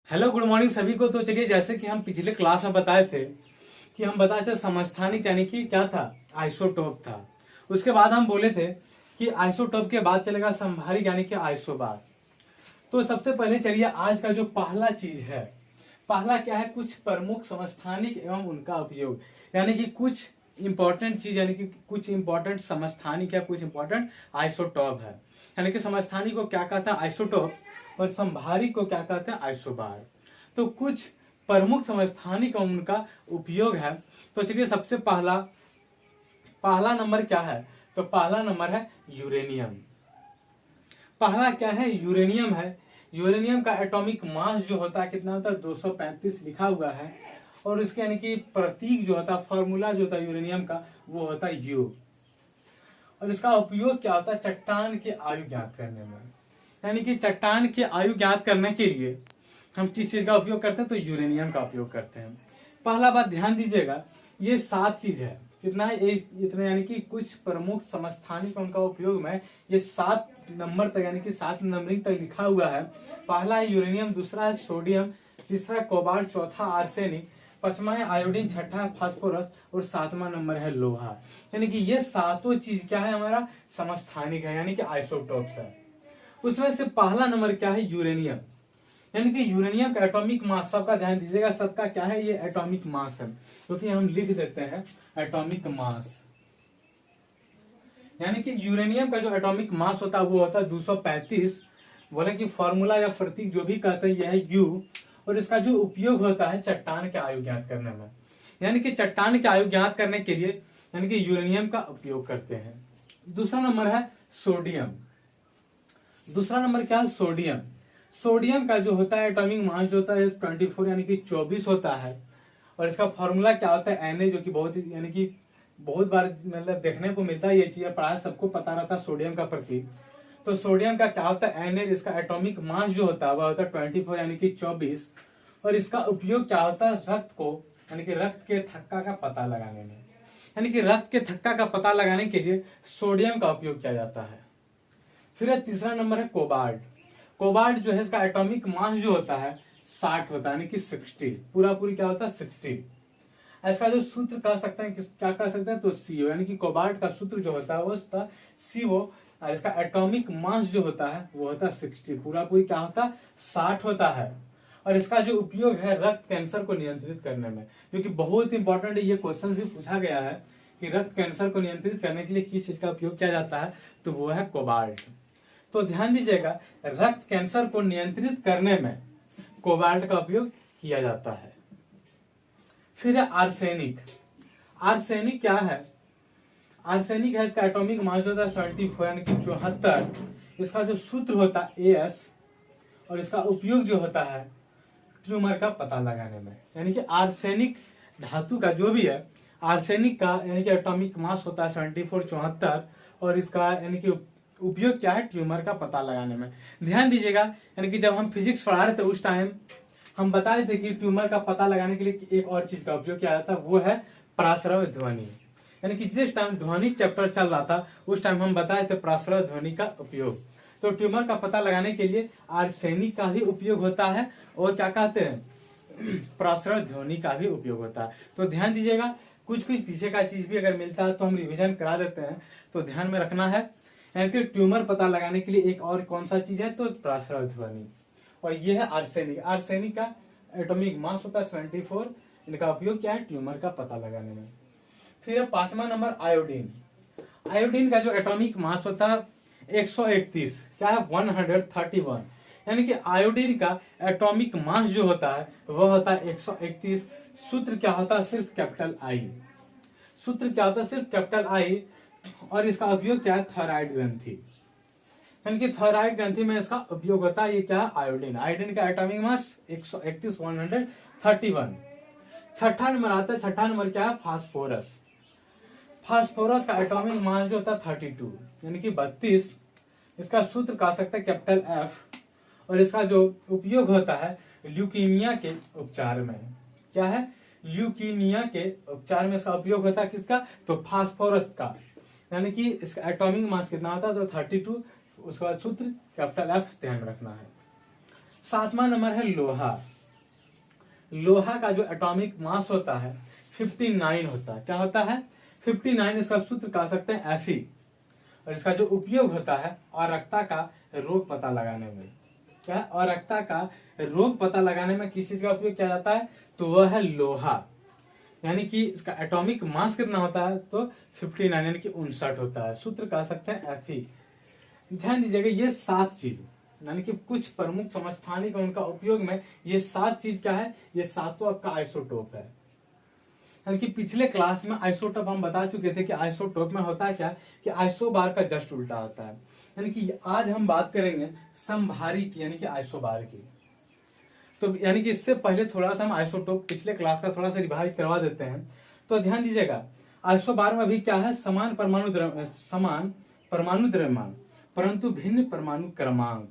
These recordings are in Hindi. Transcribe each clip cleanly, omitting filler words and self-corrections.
हेलो गुड मॉर्निंग सभी को। तो चलिए, जैसे कि हम पिछले क्लास में बताए थे कि हम बताए थे समस्थानिक यानी कि क्या था, आइसोटोप था। उसके बाद हम बोले थे कि आइसोटोप के बाद चलेगा संभारिक यानी कि आइसोबार। तो सबसे पहले चलिए, आज का जो पहला चीज है, पहला क्या है, कुछ प्रमुख समस्थानिक एवं उनका उपयोग, यानी कि कुछ इंपॉर्टेंट चीज, यानी कि कुछ इंपॉर्टेंट समस्थानिक या कुछ इंपॉर्टेंट आइसोटोप है। यानी कि समस्थानिक को क्या कहते हैं, आइसोटोप, और संभारिक को क्या कहते हैं, आइसोबार। तो कुछ प्रमुख समस्थानिक और उनका उपयोग है। तो चलिए, सबसे पहला पहला नंबर क्या है, तो पहला नंबर है यूरेनियम। पहला क्या है, यूरेनियम है। यूरेनियम का एटॉमिक मास जो होता है कितना होता है, 235 लिखा हुआ है। और इसके यानी कि प्रतीक जो होता है, फॉर्मूला जो होता है यूरेनियम का, वो होता है यू। और इसका उपयोग क्या होता है, चट्टान की आयु ज्ञात करने में। यानी कि चट्टान की आयु ज्ञात करने के लिए हम किस चीज का उपयोग करते हैं, तो यूरेनियम का उपयोग करते हैं। पहला बात ध्यान दीजिएगा, ये 7 चीज है। कितना है, इतने यानी कि कुछ प्रमुख समस्थानिक उनका उपयोग में ये 7 नंबर तक, यानी कि 7 नंबरिंग तक लिखा हुआ है। पहला है यूरेनियम, दूसरा है सोडियम, तीसरा कोबाल्ट, चौथा आर्सेनिक, पांचवा है आयोडीन, छठा है फास्फोरस और 7वां नंबर है लोहा। यानी कि ये सातों चीज क्या है, हमारा समस्थानिक है, यानी कि आइसोटोप्स है। उसमें से पहला नंबर क्या है, यूरेनियम। यानी कि यूरेनियम का एटॉमिक मास, सबका ध्यान दीजिएगा, सबका क्या है, ये एटॉमिक मास है, क्योंकि तो हम लिख देते हैं एटॉमिक मास। यानी कि यूरेनियम का जो एटॉमिक मास होता है वो होता है 235। बोले कि फॉर्मूला या प्रतीक जो भी कहते हैं यह है यू। और इसका जो उपयोग होता है चट्टान के आयु ज्ञात करने में, यानी कि चट्टान के आयु ज्ञात करने के लिए यानी कि यूरेनियम का उपयोग करते हैं। दूसरा नंबर है सोडियम। दूसरा नंबर क्या है, सोडियम। सोडियम का जो होता है एटॉमिक मास जो होता है 24 यानी कि 24 होता है। और इसका फॉर्मूला क्या होता है, Na, जो कि बहुत यानी कि बहुत बार मतलब देखने को मिलता है, ये चीज प्राय सबको पता रहता है सोडियम का प्रतीक। तो सोडियम का क्या होता है, Na, इसका एटॉमिक मास जो होता है वह होता है 24 यानी कि 24। और इसका उपयोग क्या होता है, रक्त को यानी कि रक्त के थक्का का पता लगाने में। यानी कि रक्त के थक्का का पता लगाने के लिए सोडियम का उपयोग किया जाता है। फिर तीसरा नंबर है कोबाल्ट। कोबाल्ट जो है इसका एटॉमिक मास जो होता है 60 होता है, यानी कि 60 पूरा पूरी क्या होता है 60। इसका जो सूत्र कह सकते हैं, क्या कह सकते हैं, तो CO, यानी कि कोबाल्ट का सूत्र जो होता है वो होता है CO। और इसका एटॉमिक मास जो होता है वो होता है 60, पूरा पूरी क्या होता है 60 होता है। और इसका जो उपयोग है रक्त कैंसर को नियंत्रित करने में, जो कि बहुत इंपॉर्टेंट है, ये क्वेश्चन भी पूछा गया है कि रक्त कैंसर को नियंत्रित करने के लिए किस चीज का उपयोग किया जाता है, तो वो है कोबाल्ट। तो ध्यान दीजिएगा, रक्त कैंसर को नियंत्रित करने में कोबाल्ट का उपयोग किया जाता है। फिर है आर्सेनिक। आर्सेनिक क्या है, आर्सेनिक है, इसका एटॉमिक मास होता है 74 यानी कि 74। इसका जो सूत्र होता है AS। और इसका उपयोग जो होता है ट्यूमर का पता लगाने में। यानी कि आर्सेनिक धातु का जो भी है, आर्सेनिक का यानी कि एटॉमिक मास होता है 74, 74। और इसका यानी कि उपयोग क्या है, ट्यूमर का पता लगाने में। ध्यान दीजिएगा, यानी कि जब हम फिजिक्स पढ़ा रहे थे उस टाइम हम बता रहे थे कि ट्यूमर का पता लगाने के लिए एक और चीज का उपयोग किया जाता है, वो है प्रासरव ध्वनि। यानी कि जिस टाइम ध्वनि चैप्टर चल रहा था उस टाइम हम बताए थे प्रासरव ध्वनि का उपयोग। तो ट्यूमर का पता लगाने के लिए आर्सेनिक का भी उपयोग होता है और क्या कहते हैं, प्रासरव ध्वनि का भी उपयोग होता है। तो ध्यान दीजिएगा, कुछ कुछ पीछे का चीज भी अगर मिलता है तो हम रिविजन करा देते हैं, तो ध्यान में रखना है। यानी कि ट्यूमर पता लगाने के लिए एक और कौन सा चीज है, तो प्रासरव ध्वनि। और ये है आर्सेनिक। आर्सेनिक का एटॉमिक मास होता है 74। इनका उपयोग क्या है, ट्यूमर का पता लगाने में। फिर 5वां नंबर आयोडीन। आयोडीन का जो एटॉमिक मास होता है 131, क्या है 131। यानी कि आयोडीन का एटॉमिक मास जो होता है वह होता है 131। सूत्र क्या होता है, सिर्फ कैपिटल I। सूत्र क्या होता है, सिर्फ कैपिटल I। और इसका उपयोग क्या है, थायराइड ग्रंथि। यानी कि थायराइड ग्रंथि में इसका उपयोग होता है। ये क्या है, आयोडीन। आयोडीन का एटॉमिक मास 131, 131। छठा नंबर आता है, छठा नंबर क्या है, फास्फोरस। फास्फोरस का एटॉमिक मास जो होता है 32 यानी कि 32। इसका सूत्र कह सकते हैं कैपिटल F। और इसका जो उपयोग होता है ल्यूकीमिया के उपचार में। क्या है, ल्यूकीमिया के उपचार में इसका उपयोग होता है किसका, तो फास्फोरस का। यानी कि इसका एटॉमिक मास कितना होता है, तो 32। उसका सूत्र कैपिटल F ध्यान रखना है। 7वां नंबर है लोहा। लोहा का जो एटॉमिक मास होता है 59 होता है। क्या होता है? 59। इसका सूत्र कह सकते हैं Fe। और इसका जो उपयोग होता है अरक्ता का रोग पता लगाने में। क्या है? अरक्ता का रोग पता लगाने में किस चीज का उपयोग किया जाता है? तो वह है लोहा। यानी कि इसका एटॉमिक मास कितना होता है? तो 59 यानी कि 59 होता है। सूत्र कह सकते हैं Fe। ध्यान दीजिएगा ये 7 चीज यानी कि कुछ प्रमुख समस्थानिक और उनका उपयोग में ये 7 चीज क्या है? ये सातों आपका आइसोटोप है। यानी कि पिछले क्लास में आइसोटोप हम बता चुके थे कि आइसोटोप में होता है क्या कि आइसोबार का जस्ट उल्टा होता है। यानी कि आज हम बात करेंगे समभारी की यानी कि आइसोबार की। तो यानी कि इससे पहले थोड़ा सा हम आइसोटोप पिछले क्लास का थोड़ा सा रिवाइज करवा देते हैं। तो ध्यान दीजिएगा आइसोबार में भी क्या है? समान परमाणु द्रव्यमान परंतु भिन्न परमाणु क्रमांक।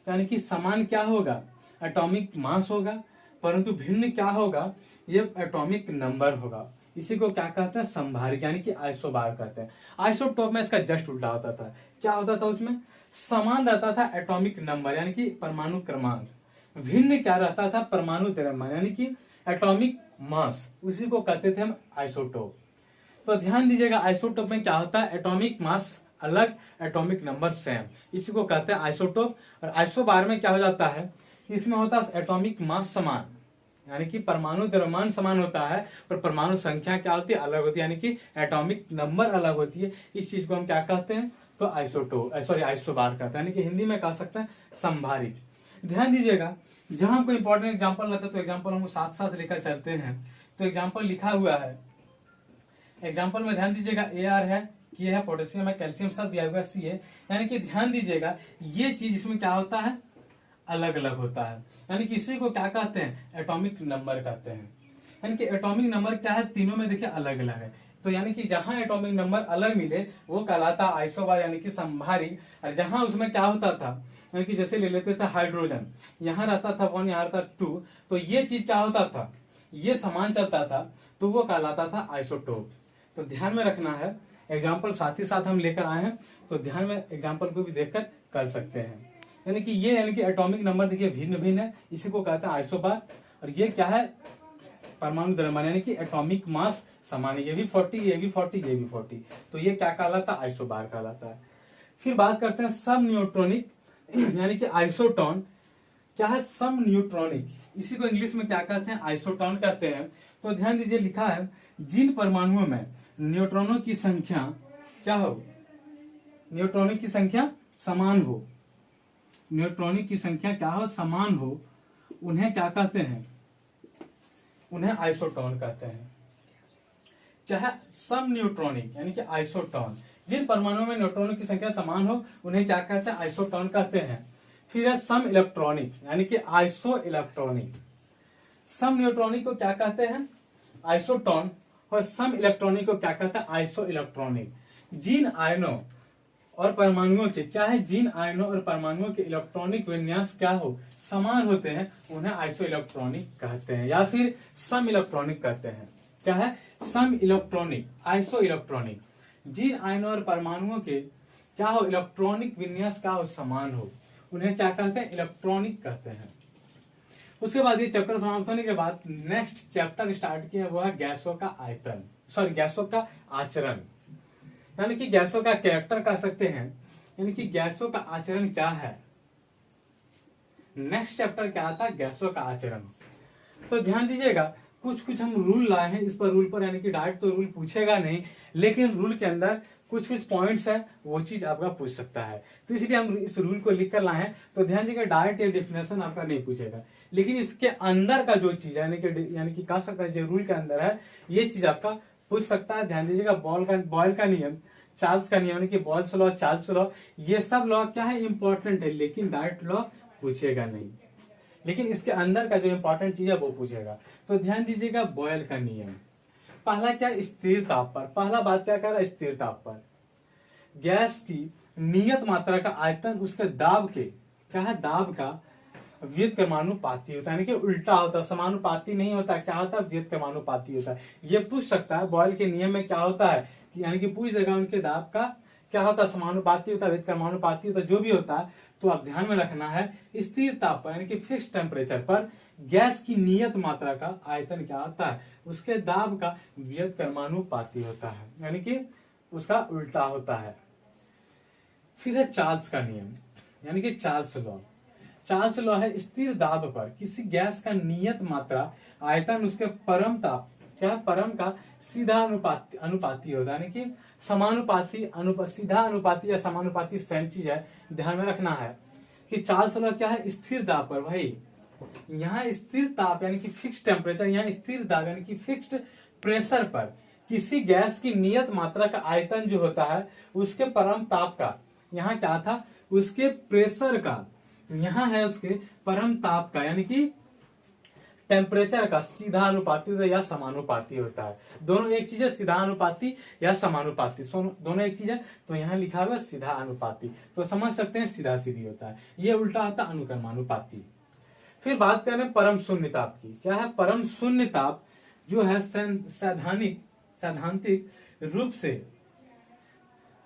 यानी कि समान क्या होगा? एटॉमिक मास होगा, परंतु भिन्न क्या होगा? ये एटॉमिक नंबर होगा। इसी को क्या कहते हैं? समभारिक यानी कि आइसोबार कहते हैं। आइसोटोप में इसका जस्ट उल्टा होता था। क्या होता था उसमें? समान रहता था एटॉमिक नंबर यानी कि परमाणु क्रमांक, भिन्न क्या रहता था? परमाणु द्रव्यमान यानी कि एटॉमिक मास। उसी को कहते थे हम आइसोटोप। तो ध्यान दीजिएगा आइसोटोप में क्या होता है? एटॉमिक मास अलग, एटॉमिक नंबर सेम। इसी को कहते हैं आइसोटोप। और आइसोबार में क्या हो जाता है? इसमें होता है एटॉमिक मास समान यानी कि परमाणु द्रव्यमान समान होता है और परमाणु संख्या क्या होती है? अलग होती है यानी कि एटॉमिक नंबर अलग होती है। इस चीज को हम क्या कहते हैं? तो आइसोबार कहते हैं, यानी कि हिंदी में कह सकते हैं समभारिक। ध्यान दीजिएगा जहां कोई इंपॉर्टेंट एग्जांपल रहता है तो एग्जांपल हम साथ साथ लेकर चलते हैं। तो एग्जांपल लिखा हुआ है, एग्जांपल में ध्यान दीजिएगा Ar है, K है, पोटेशियम है, कैल्शियम सब दिया हुआ Ca। यानी कि ध्यान दीजिएगा ये चीज इसमें क्या होता है? अलग अलग होता है। यानी कि इसी को क्या कहते हैं? एटॉमिक नंबर कहते हैं। यानी कि एटॉमिक नंबर क्या है? तीनों में देखिए अलग अलग है। तो यानी कि जहां एटॉमिक नंबर अलग मिले वो कहलाता आइसोबार यानी कि समभारिक। और जहां उसमें क्या होता था यानी कि जैसे ले लेते थे हाइड्रोजन, यहाँ रहता था 1, यहाँ रहता 2, तो ये चीज क्या होता था? ये समान चलता था तो वो कहलाता था आइसोटोप। तो ध्यान में रखना है, एग्जाम्पल साथ ही साथ हम लेकर आए हैं तो ध्यान में एग्जाम्पल को भी देखकर कर सकते हैं। यानी कि ये यानी कि एटॉमिक नंबर देखिए भिन्न भिन्न है, इसी को कहते हैं आइसोबार। और ये क्या है? परमाणु द्रव्यमान यानी कि एटॉमिक मास समान, ये भी 40, ये भी 40, ये भी 40, तो ये क्या कहलाता है? आइसोबार कहलाता है। फिर बात करते हैं सब न्यूट्रॉनिक यानी कि आइसोटोन। क्या है? सम न्यूट्रॉनिक, इसी को इंग्लिश में क्या कहते हैं? आइसोटोन कहते हैं। तो ध्यान दीजिए लिखा है जिन परमाणुओं में न्यूट्रॉनों की संख्या क्या हो? न्यूट्रॉनिक की संख्या समान हो, न्यूट्रॉनिक की संख्या क्या हो? समान हो, उन्हें क्या कहते हैं? उन्हें आइसोटोन कहते हैं। क्या है? सम न्यूट्रॉनिक यानी कि आइसोटोन। जिन परमाणुओं में न्यूट्रॉनों की संख्या समान हो उन्हें क्या कहते हैं? आइसोटोन कहते हैं। फिर है सम इलेक्ट्रॉनिक यानी कि आइसो इलेक्ट्रॉनिक। सम न्यूट्रॉनिक को क्या कहते हैं? आइसोटोन। और सम इलेक्ट्रॉनिक को क्या कहते हैं? Iso electronic. जिन आयनों और परमाणुओं के क्या है? जिन आयनों और परमाणुओं के इलेक्ट्रॉनिक विन्यास क्या हो? समान होते हैं, उन्हें आइसो इलेक्ट्रॉनिक कहते हैं या फिर सम इलेक्ट्रॉनिक कहते हैं। क्या है? सम इलेक्ट्रॉनिक, आइसो इलेक्ट्रॉनिक। जिन आयनों और परमाणुओं के क्या हो? इलेक्ट्रॉनिक विन्यास क्या हो? समान हो, उन्हें क्या कहते हैं? इलेक्ट्रॉनिक कहते हैं। उसके बाद ये चैप्टर समाप्त होने के बाद नेक्स्ट चैप्टर स्टार्ट किया वो है गैसों का आयतन, गैसों का आचरण, यानी कि गैसों का कैरेक्टर कह सकते हैं। यानी कि गैसों का आचरण क्या है? नेक्स्ट चैप्टर क्या आता है? गैसों का आचरण। तो ध्यान दीजिएगा कुछ हम रूल लाए हैं, इस पर रूल पर यानी कि डायरेक्ट तो रूल पूछेगा नहीं, लेकिन रूल के अंदर कुछ पॉइंट्स है वो चीज आपका पूछ सकता है। तो इसलिए हम इस रूल को लिख कर लाए हैं। तो ध्यान दीजिएगा डायरेक्ट ये डेफिनेशन आपका नहीं पूछेगा, लेकिन इसके अंदर का जो चीज है यानी कि कह सकता है जो रूल के अंदर है ये चीज आपका पूछ सकता है। ध्यान दीजिएगा बॉयल का नियम, चार्ल्स का नियम यानी कि बॉयल्स लॉ, चार्ल्स लॉ, ये सब लॉ क्या है? इंपॉर्टेंट है, लेकिन डायरेक्ट लॉ पूछेगा नहीं, लेकिन इसके अंदर का जो इंपॉर्टेंट चीज है वो पूछेगा। तो ध्यान दीजिएगा बॉयल का नियम, पहला क्या? स्थिर ताप पर। पहला बात क्या कर रहा है? स्थिर ताप पर गैस की नियत मात्रा का आयतन उसके दाब के क्या है? दाब का व्युत्क्रमानुपाती होता है, यानी कि उल्टा होता है, समानुपाती नहीं होता। क्या होता है? व्युत्क्रमानुपाती होता है। ये पूछ सकता है बॉयल के नियम में क्या होता है, यानी कि पूछ देगा उनके दाब का क्या होता है? समानुपाती होता है, व्युत्क्रमानुपाती होता है, जो भी होता है। तो आप ध्यान में रखना है स्थिर ताप पर यानी कि फिक्स टेम्परेचर पर गैस की नियत मात्रा का आयतन क्या होता है, उसके दाब का व्युत्क्रमानुपाती होता है, यानी कि उसका उल्टा होता है। फिर है चार्ल्स का नियम, यानी कि चार्ल्स लॉ। चार्ल्स लॉ है स्थिर दाब पर किसी गैस का नियत मात्रा आयतन उसके परम ताप क्या है, परम का सीधा अनुपाती होता है, यानी कि समानुपाती सीधा अनुपाती या समानुपाती सेम चीज है, ध्यान में रखना है कि चार्ल्स लॉ क्या है, स्थिर दाब पर। भाई यहाँ स्थिर ताप यानी कि फिक्स टेम्परेचर, यहाँ स्थिर दाब यानी कि फिक्स्ड प्रेशर पर किसी गैस की नियत मात्रा का आयतन जो होता है उसके परम ताप का, यहाँ क्या था, उसके प्रेशर का, यहाँ है उसके परम ताप का, यानी कि टेम्परेचर का सीधा अनुपाती या समानुपाती होता है। दोनों एक चीज है, सीधा अनुपाती या समानुपाती, दोनों एक चीज है। तो यहाँ लिखा हुआ सीधा अनुपाती, तो समझ सकते हैं सीधा सीधी होता है, ये उल्टा होता है अनुक्रमानुपाती। फिर बात करें परम शून्य ताप की। क्या है परम शून्य ताप, जो है सैद्धांतिक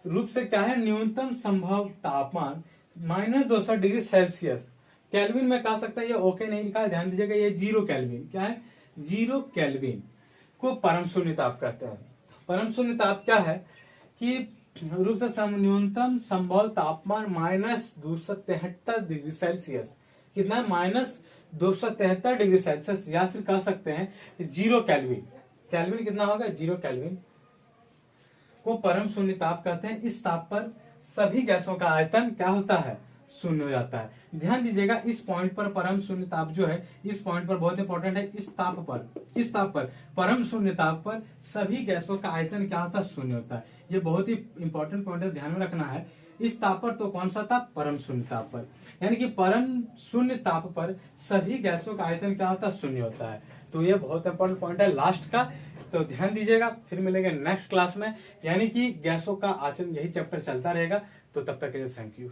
रूप से क्या है, न्यूनतम संभव तापमान -200 डिग्री सेल्सियस। केल्विन में कह सकते हैं, ये ओके नहीं लिखा है, ध्यान दीजिएगा, ये 0 केल्विन, क्या है 0 केल्विन को परम शून्य ताप कहते हैं। परम शून्य ताप क्या है कि रूप से न्यूनतम संभव तापमान -273 डिग्री सेल्सियस, कितना है -273 डिग्री सेल्सियस, या फिर कह सकते हैं 0 केल्विन। केल्विन कितना होगा, 0 केल्विन को परम शून्य ताप कहते हैं। इस ताप पर सभी गैसों का आयतन क्या होता है, शून्य हो जाता है। ध्यान दीजिएगा इस पॉइंट पर परम शून्य ताप जो है, इस पॉइंट पर बहुत इंपॉर्टेंट है। इस ताप पर परम शून्य ताप पर सभी गैसों का आयतन क्या होता है, शून्य होता है। ये बहुत ही इंपॉर्टेंट पॉइंट है, ध्यान में रखना है। इस ताप पर तो कौन सा ताप, परम शून्य ताप पर, यानी कि परम शून्य ताप पर सभी गैसों का आयतन क्या होता है, शून्य होता है। तो ये बहुत इंपॉर्टेंट पॉइंट है लास्ट का, तो ध्यान दीजिएगा। फिर मिलेंगे नेक्स्ट क्लास में, यानी कि गैसों का आचरण, यही चैप्टर चलता रहेगा। तो तब तक के लिए थैंक यू।